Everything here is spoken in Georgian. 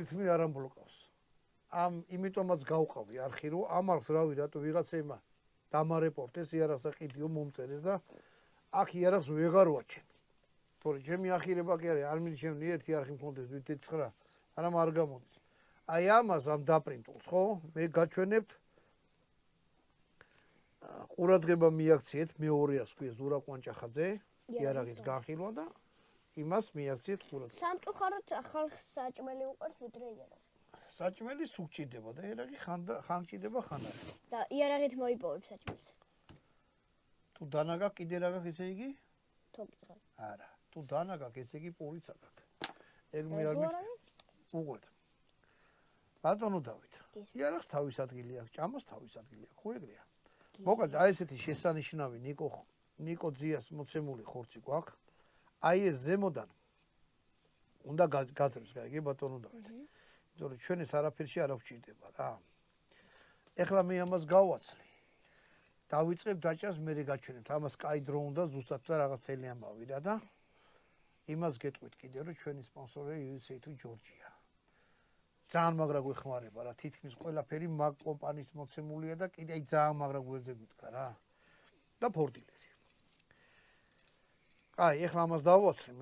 თითქმის არ ამბლოკავს. Იმიტომაც გავყავი არხი, რომ ამ არხს რავი რატო ვიღაცემა დამარეპორტეს იარაღს აყიდიო მომწერეს და აქ იარაღს ვეღარ ვაჩენ. თორე ჩემი ახირება კი არის, არ მიჩემნი ერთი არხი მქონდეს 9 არამ არ გამოდის. აი ამას ამ დაპრინტულს, ხო? მე გაჩვენებთ ყურადღება მიაქციეთ მეორეას ქვია ზურა კვანჭახაძე, იარაღის განხილვა და იმას მიაქციეთ ყურადღება. სამწუხაროდ ხალხს საჭმელი უყურს ვიდრე იარაღი. საჭმელი სუგჭიდება და იარაღი ხან ჭიდება ხან არა. და იარაღით მოიპოვებს საჭმელს. თუ დანაგა კიდე რა გაქვს ესე იგი? თოლიცხალი. არა. თუ დანაგა ესე იგი პოლიცა გაქვს. ეგ მე არ უყურეთ. ბატონო დავით. იარაღს თავის ადგილი აქვს, ჭამას თავის ადგილი აქვს, ხო ეგრეა? მოკლედ აი ესეთი შესანიშნავი ნიკო ძიას მოცემული ხორცი გვაქვს. აი ეს ზემოდან უნდა გაძრებს, გაიგე ბატონო დავით. იმიტომ რომ ჩვენ ეს არაფერში არ გვჭირდება რა. ეხლა მე ამას გავაცლი. დავიწყებ დაჭას, მე გაჩვენებთ. ამას კაი დრო უნდა ზუსტად და რაღაც თელი ამბავი რა და იმას გეტყვით კიდე რომ ჩვენი სპონსორი USA თუ ჯორჯია. ძალიან მაგრა გვეხმარება რა, თითქმის ყველაფერი მაგ კომპანიის მოცემულია და კიდე აი ძალიან მაგრა გვერდზე გვიდგა რა. და ფორდილერი. აი, ეხლა ამას დავუაცლი.